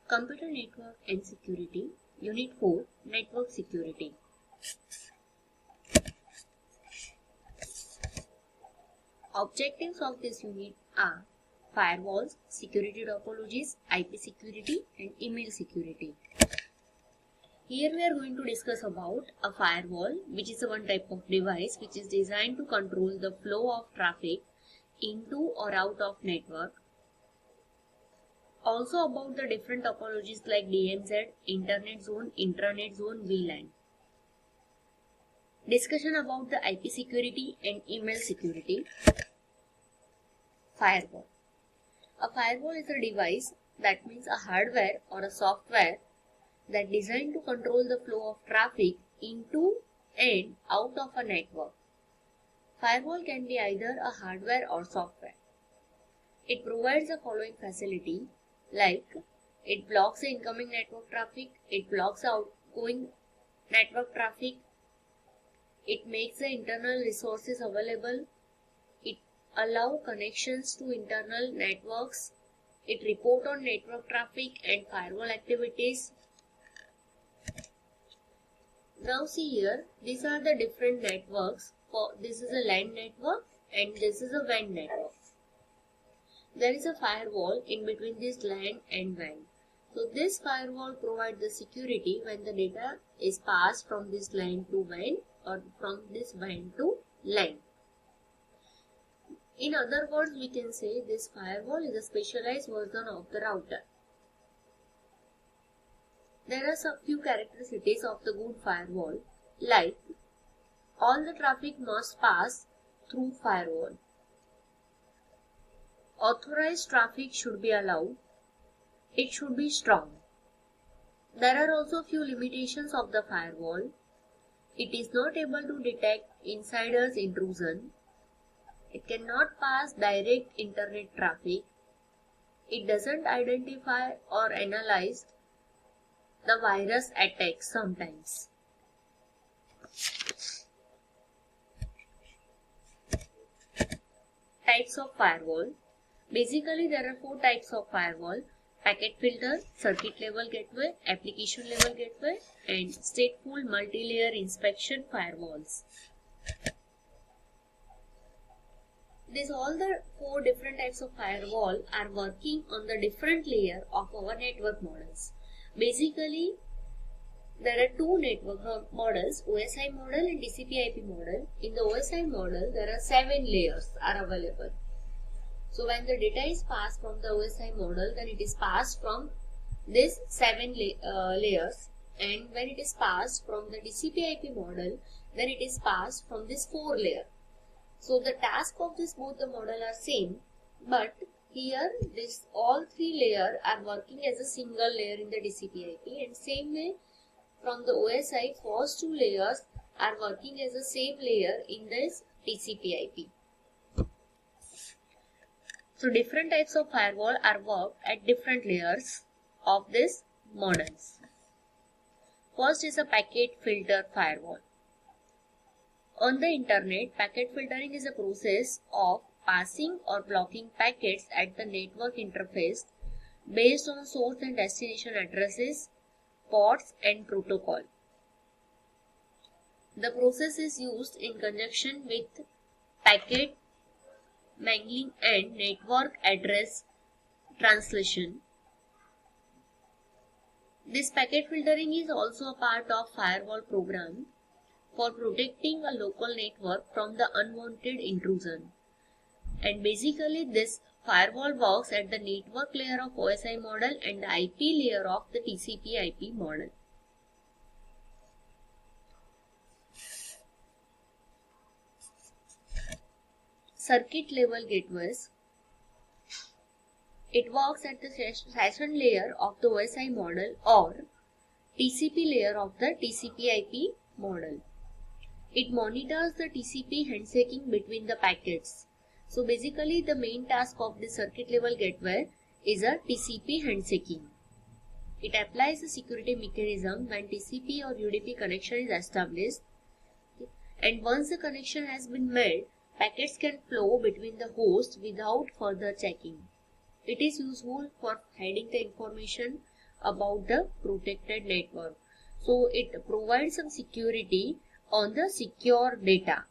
Computer Network and Security, Unit 4, Network Security. Objectives of this unit are firewalls, security topologies, IP security, and email security. Here we are going to discuss about a firewall, which is one type of device which is designed to control the flow of traffic into or out of network. Also about the different topologies like DMZ, Internet Zone, Intranet Zone, VLAN. Discussion about the IP security and email security. Firewall. A firewall is a device, that means a hardware or a software that is designed to control the flow of traffic into and out of a network. Firewall can be either a hardware or software. It provides the following facility like it blocks the incoming network traffic, it blocks the outgoing network traffic, it makes the internal resources available, it allows connections to internal networks, it reports on network traffic and firewall activities. Now see here, these are the different networks. This is a LAN network and this is a WAN network. There is a firewall in between this LAN and WAN. So this firewall provides the security when the data is passed from this LAN to WAN or from this WAN to LAN. In other words, we can say this firewall is a specialized version of the router. There are some few characteristics of the good firewall, like all the traffic must pass through firewall. Authorized traffic should be allowed. It should be strong. There are also few limitations of the firewall. It is not able to detect insiders intrusion. It cannot pass direct internet traffic. It doesn't identify or analyze the virus attacks sometimes. Types of firewall. Basically, there are 4 types of firewall: packet filter, circuit level gateway, application level gateway, and stateful multi-layer inspection firewalls. All the 4 different types of firewall are working on the different layer of our network models. Basically, there are 2 network models, OSI model and TCP/IP model. In the OSI model, there are 7 layers are available. So when the data is passed from the OSI model, then it is passed from this 7 layers, and when it is passed from the TCP/IP model, then it is passed from this 4 layer. So the task of both the model are same, but here all 3 layers are working as a single layer in the TCP/IP, and same way from the OSI, first 2 layers are working as the same layer in this TCP/IP. So different types of firewall are worked at different layers of these models. First is a packet filter firewall. On the internet, packet filtering is a process of passing or blocking packets at the network interface based on source and destination addresses, ports, and protocol. The process is used in conjunction with packet mangling and network address translation. This packet filtering is also a part of firewall program for protecting a local network from the unwanted intrusion. And basically this firewall works at the network layer of OSI model and the IP layer of the TCP/IP model. Circuit level gateways. It works at the session layer of the OSI model or TCP layer of the TCP/IP model. It monitors the TCP handshaking between the packets. So basically the main task of the circuit level gateway is a TCP handshaking. It applies a security mechanism when TCP or UDP connection is established, and once the connection has been made, packets can flow between the hosts without further checking. It is useful for hiding the information about the protected network. So it provides some security on the secure data.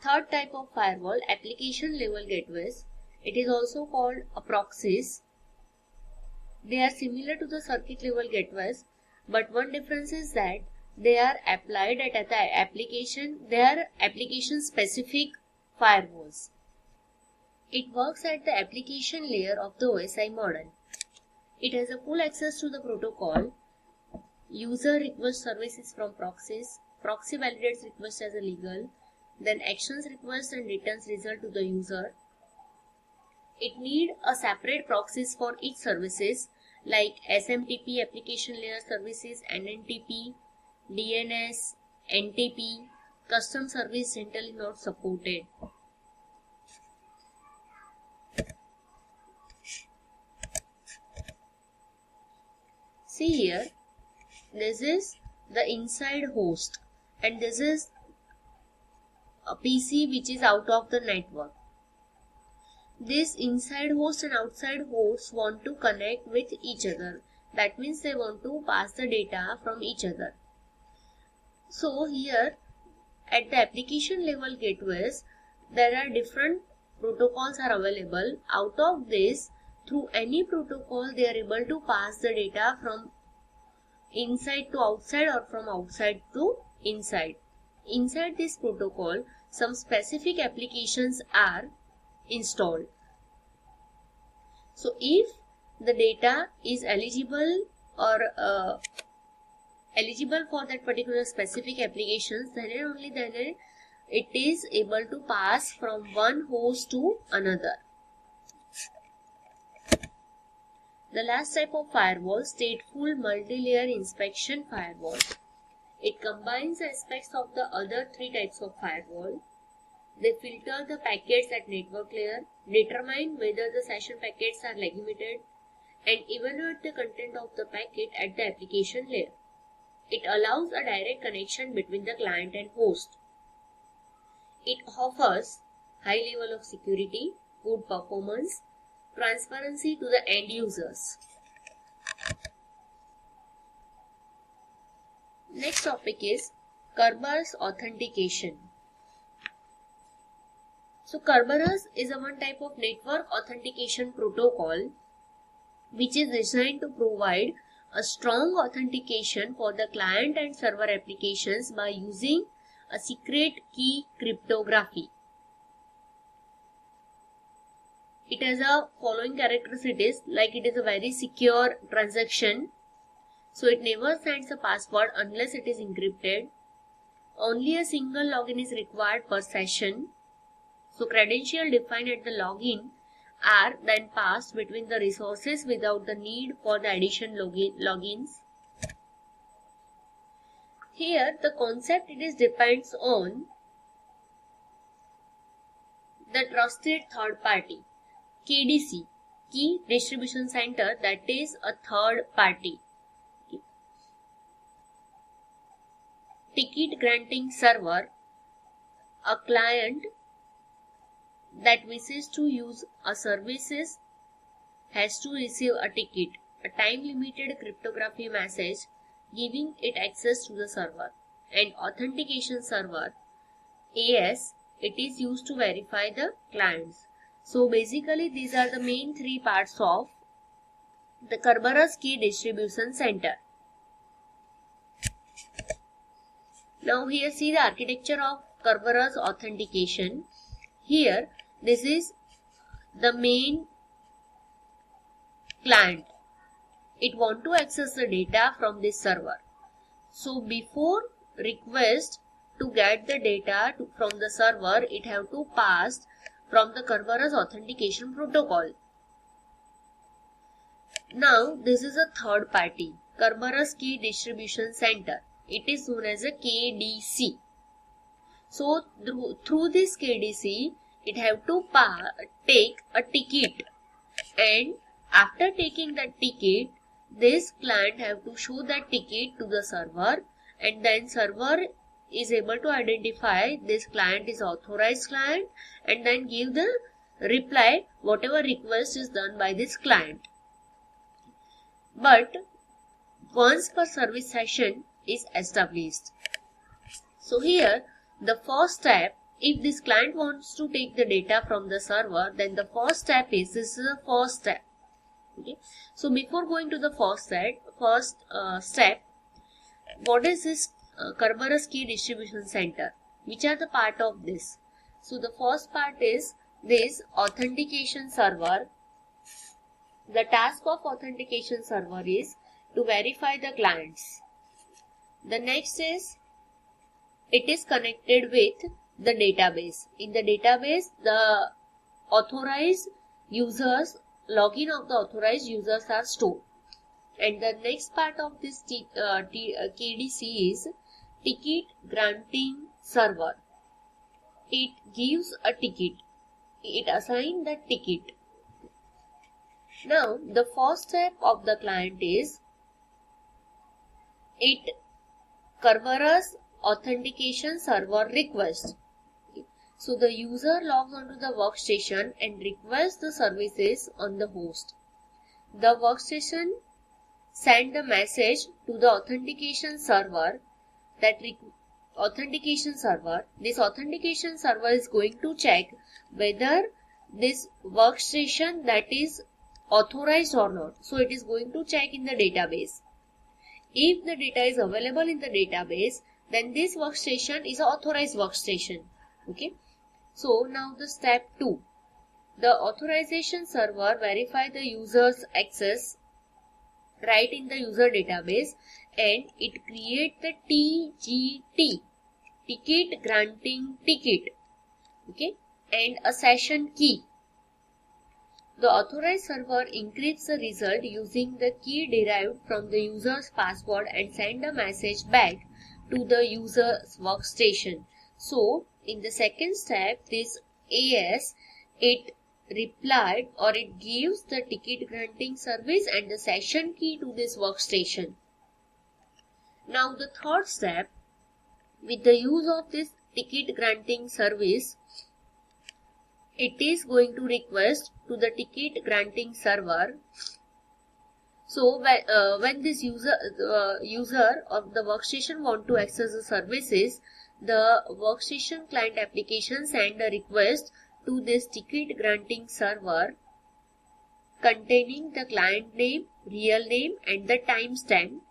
Third type of firewall, application level gateways. It is also called proxies. They are similar to the circuit level gateways, but one difference is that they are applied at the application. They are application specific firewalls. It works at the application layer of the OSI model. It has a full access to the protocol. User request services from proxies. Proxy validates request as a legal. Then actions request and returns result to the user. It need a separate proxies for each services like SMTP application layer services, NNTP, DNS, NTP. Custom service generally not supported. See here, this is the inside host and this is a PC which is out of the network. This inside host and outside hosts want to connect with each other. That means they want to pass the data from each other. So here at the application level gateways, there are different protocols are available. Out of this, through any protocol, they are able to pass the data from inside to outside or from outside to inside. Inside this protocol, some specific applications are installed. So if the data is eligible or eligible for that particular specific applications, then only then it is able to pass from one host to another. The last type of firewall, stateful multi-layer inspection firewall. It combines aspects of the other three types of firewall. They filter the packets at network layer, determine whether the session packets are legitimated, and evaluate the content of the packet at the application layer. It allows a direct connection between the client and host. It offers high level of security, good performance, transparency to the end users. Next topic is Kerberos authentication. So Kerberos is a one type of network authentication protocol which is designed to provide a strong authentication for the client and server applications by using a secret key cryptography. It has a following characteristics, like it is a very secure transaction. So it never sends a password unless it is encrypted. Only a single login is required per session. So credentials defined at the login are then passed between the resources without the need for the additional logins. Here the concept depends on the trusted third party. KDC, Key Distribution Center, that is a third party. Ticket granting server, a client that wishes to use a services has to receive a ticket, a time-limited cryptography message giving it access to the server. And authentication server, AS, it is used to verify the clients. So basically these are the main three parts of the Kerberos Key Distribution Center. Now here see the architecture of Kerberos authentication. Here this is the main client. It want to access the data from this server. So before request to get the data from the server, it have to pass from the Kerberos authentication protocol. Now this is a third party, Kerberos Key Distribution Center. It is known as a KDC. So through this KDC, it have to take a ticket, and after taking that ticket, this client have to show that ticket to the server, and then server is able to identify this client is authorized client and then give the reply whatever request is done by this client. But once per service session is established. So here the first step, if this client wants to take the data from the server, then the first step is, this is the first step. Okay. So before going to the first step, what is this Kerberos Key Distribution Center? Which are the part of this? So the first part is this authentication server. The task of authentication server is to verify the clients. The next is, it is connected with the database. In the database, the authorized users, login of the authorized users are stored. And the next part of this KDC is ticket granting server. It gives a ticket. It assigns the ticket. Now, the first step of the client is it Kerberos authentication server request. So the user logs onto the workstation and requests the services on the host. The workstation send a message to the authentication server This authentication server is going to check whether this workstation that is authorized or not. So it is going to check in the database. If the data is available in the database, then this workstation is an authorized workstation. Okay. So now the step 2. The authorization server verify the user's access right in the user database and it create the TGT, ticket granting ticket, okay, and a session key. The authorized server encrypts the result using the key derived from the user's password and send a message back to the user's workstation. So in the second step, this AS, it replied or it gives the ticket granting service and the session key to this workstation. Now the third step, with the use of this ticket granting service, it is going to request to the ticket granting server. So when this user of the workstation want to access the services, the workstation client application send a request to this ticket granting server containing the client name, real name and the timestamp.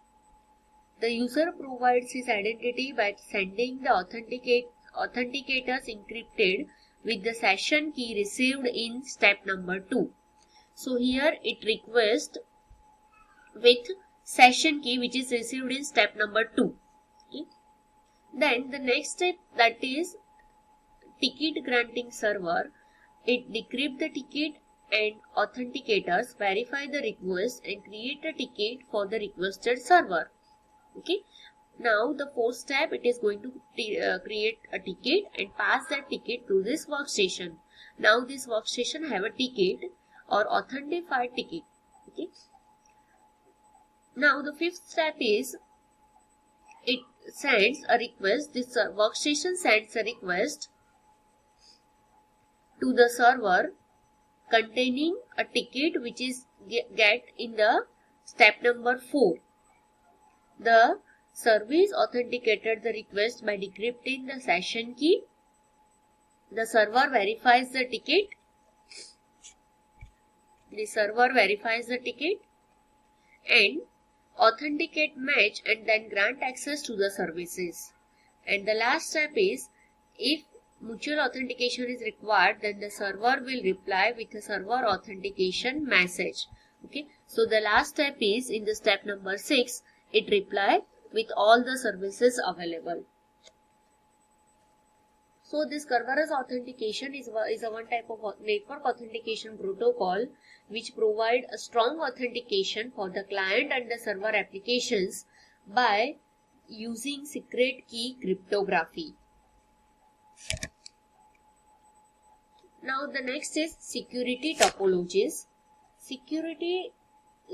The user provides his identity by sending the authenticators encrypted with the session key received in step number 2. So here it requests with session key which is received in step number 2. Okay. Then the next step, that is ticket granting server, it decrypt the ticket and authenticators verify the request and create a ticket for the requested server. Okay. Now the fourth step, it is going to create a ticket and pass that ticket to this workstation. Now this workstation have a ticket or authentified ticket. Okay. Now the fifth step is it sends a request. This workstation sends a request to the server containing a ticket which is get in the step number 4. The service authenticated the request by decrypting the session key. The server verifies the ticket. And authenticate match and then grant access to the services. And the last step is, if mutual authentication is required, then the server will reply with a server authentication message. Okay. So the last step is, in the step number 6, it reply with all the services available. So this Kerberos authentication is a one type of network authentication protocol which provide a strong authentication for the client and the server applications by using secret key cryptography. Now the next is security topologies. Security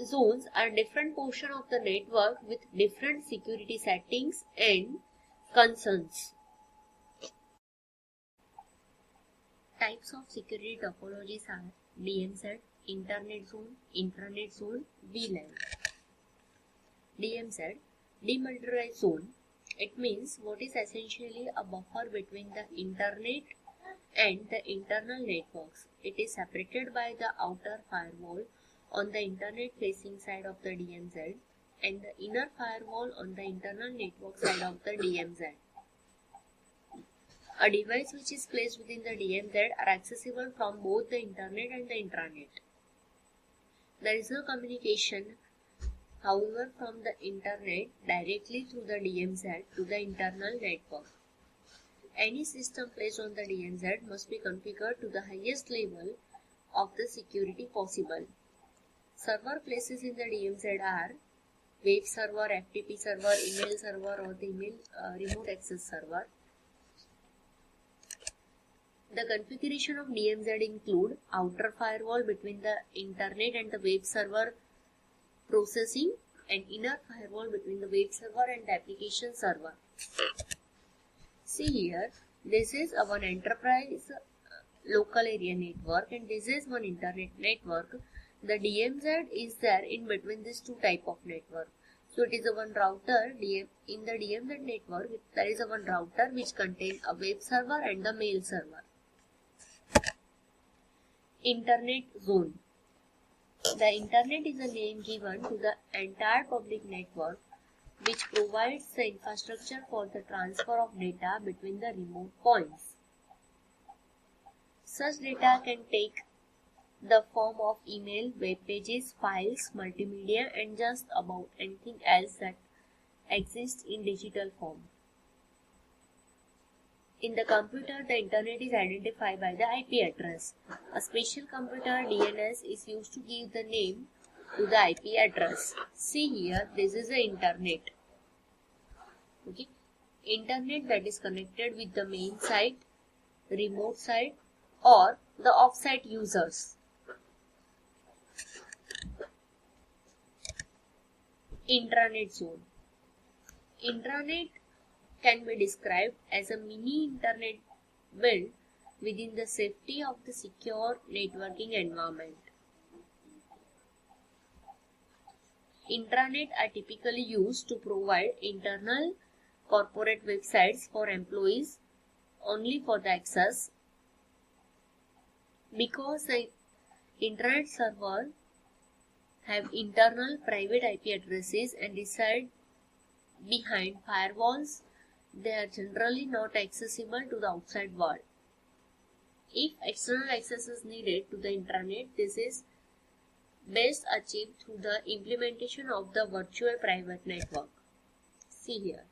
zones are different portion of the network with different security settings and Concerns. Types of security topologies are DMZ, Internet Zone, Intranet Zone, VLAN. DMZ, Demilitarized Zone. It means what is essentially a buffer between the internet and the internal networks. It is separated by the outer firewall on the internet facing side of the DMZ and the inner firewall on the internal network side of the DMZ. A device which is placed within the DMZ are accessible from both the internet and the intranet. There is no communication, however, from the internet directly through the DMZ to the internal network. Any system placed on the DMZ must be configured to the highest level of the security possible. Server places in the DMZ are web server, FTP server, email server or the email remote access server. The configuration of DMZ include outer firewall between the internet and the web server processing and inner firewall between the web server and the application server. See here, this is one enterprise local area network and this is one internet network. The DMZ is there in between these two type of network. So it is a one router. In the DMZ network, there is a one router which contains a web server and the mail server. Internet Zone. The internet is a name given to the entire public network which provides the infrastructure for the transfer of data between the remote points. Such data can take the form of email, web pages, files, multimedia and just about anything else that exists in digital form. In the computer, the internet is identified by the IP address. A special computer DNS is used to give the name to the IP address. See here, this is the internet. Okay, internet that is connected with the main site, remote site or the off-site users. Intranet zone. Intranet can be described as a mini internet built within the safety of the secure networking environment. Intranet are typically used to provide internal corporate websites for employees only for the access. Because the intranet server have internal private IP addresses and reside behind firewalls, they are generally not accessible to the outside world. If external access is needed to the intranet, this is best achieved through the implementation of the virtual private network. See here,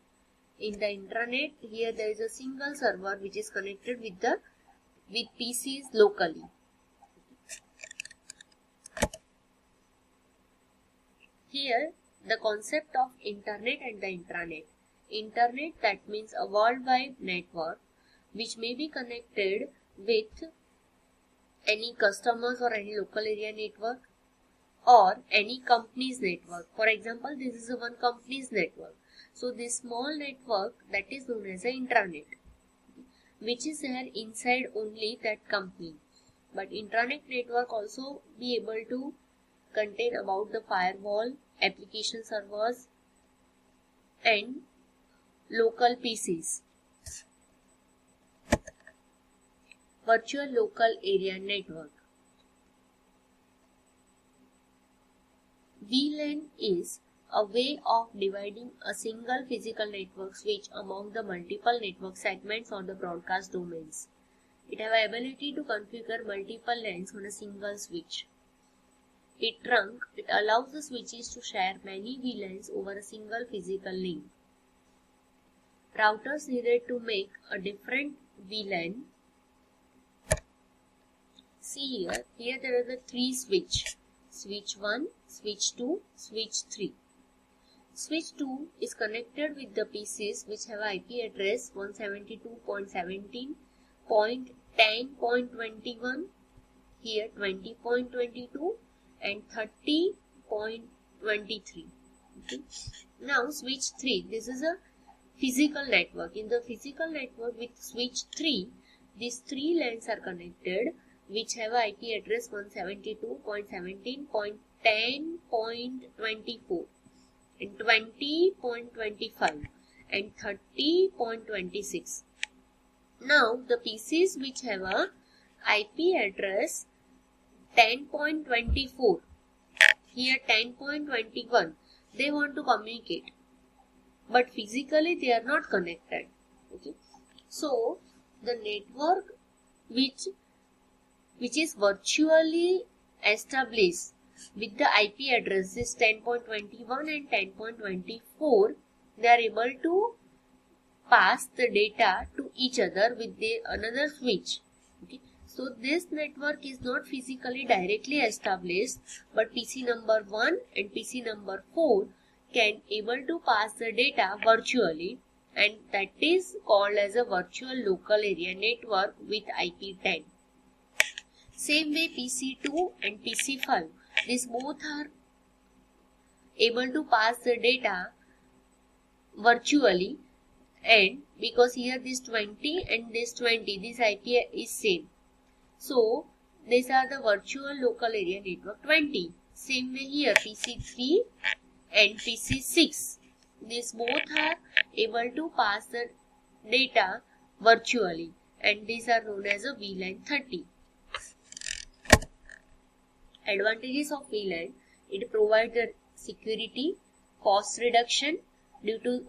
in the intranet, here there is a single server which is connected with PCs locally. Here, the concept of internet and the intranet. Internet, that means a worldwide network which may be connected with any customers or any local area network or any company's network. For example, this is a one company's network. So this small network that is known as an intranet, which is there inside only that company. But intranet network also be able to contain about the firewall, application servers and local PCs. Virtual local area network. VLAN is a way of dividing a single physical network switch among the multiple network segments or the broadcast domains. It has the ability to configure multiple LANs on a single switch. It allows the switches to share many VLANs over a single physical link. Routers needed to make a different VLAN. See here there are the three switches. Switch 1, switch 2, switch 3. Switch 2 is connected with the PCs which have IP address 172.17.10.21, here 20.22 and 30.23. Okay. Now switch 3, this is a physical network. In the physical network with switch 3, these 3 LANs are connected which have a IP address 172.17.10.24 and 20.25 and 30.26. Now the PCs which have a IP address 10.24, here 10.21, they want to communicate, but physically they are not connected. Okay, so the network which is virtually established with the IP addresses 10.21 and 10.24, they are able to pass the data to each other with another switch. Okay, so this network is not physically directly established, but PC number 1 and PC number 4 can able to pass the data virtually, and that is called as a virtual local area network with IP10. Same way PC2 and PC5, these both are able to pass the data virtually, and because here this 20 and this 20, this IP is same. So these are the virtual local area network 20. Same way here PC3 and PC6, these both are able to pass the data virtually, and these are known as a VLAN 30. Advantages of VLAN: it provides the security, cost reduction due to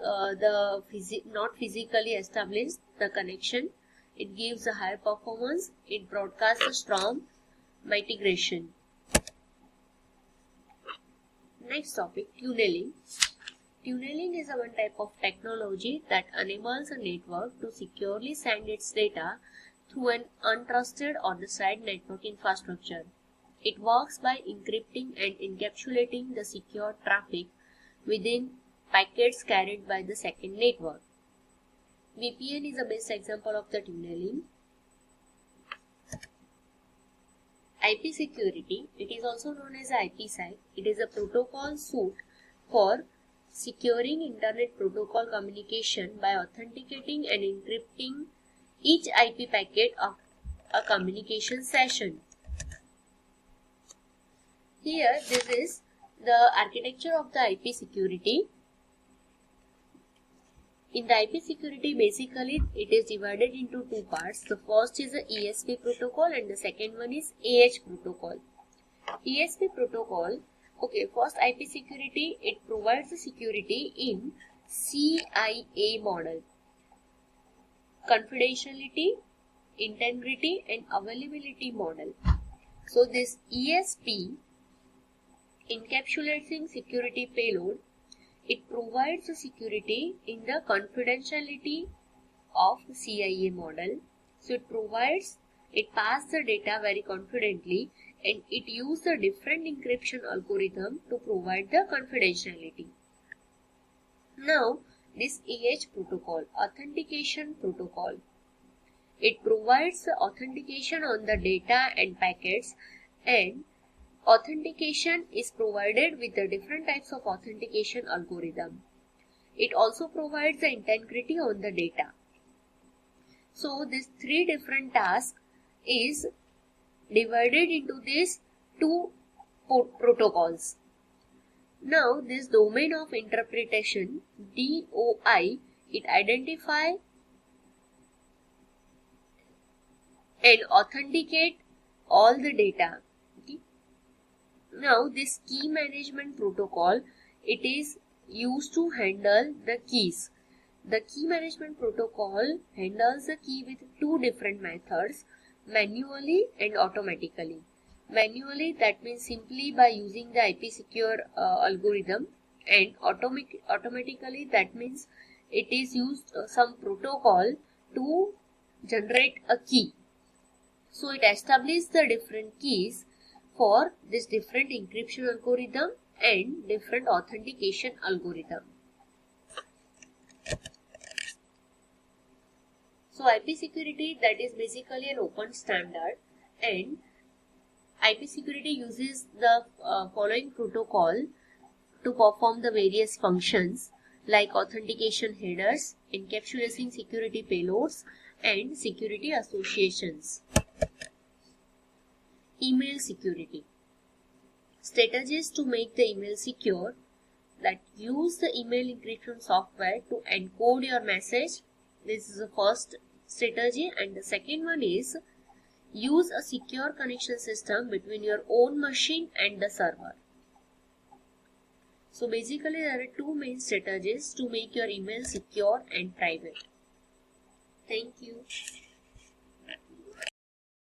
not physically established the connection. It gives a higher performance. It broadcasts a strong mitigation. Next topic, tunneling. Tunneling is a one type of technology that enables a network to securely send its data through an untrusted on-the-side network infrastructure. It works by encrypting and encapsulating the secure traffic within packets carried by the second network. VPN is the best example of the tunneling. IP security, it is also known as IPsec. It is a protocol suite for securing internet protocol communication by authenticating and encrypting each IP packet of a communication session. Here, this is the architecture of the IP security. In the IP security, basically, it is divided into two parts. The first is the ESP protocol and the second one is AH protocol. ESP protocol, okay, first IP security, it provides the security in CIA model. Confidentiality, integrity and availability model. So this ESP encapsulating security payload, it provides the security in the confidentiality of CIA model. So it passes the data very confidently, and it uses a different encryption algorithm to provide the confidentiality. Now, this AH protocol, authentication protocol, it provides the authentication on the data and packets, and authentication is provided with the different types of authentication algorithm. It also provides the integrity on the data. So these three different tasks is divided into these two protocols. Now this domain of interpretation, DOI, it identifies and authenticate all the data. Now this key management protocol, it is used to handle the keys. The key management protocol handles the key with two different methods, manually and automatically. Manually, that means simply by using the IP secure algorithm, and automatically, that means it is used some protocol to generate a key. So it establishes the different keys for this different encryption algorithm and different authentication algorithm. So IP security, that is basically an open standard, and IP security uses the following protocol to perform the various functions. like authentication headers, encapsulating security payloads, and security associations. Email security. Strategies to make the email secure, that use the email encryption software to encode your message. This is the first strategy, and the second one is use a secure connection system between your own machine and the server. So basically there are two main strategies to make your email secure and private. Thank you.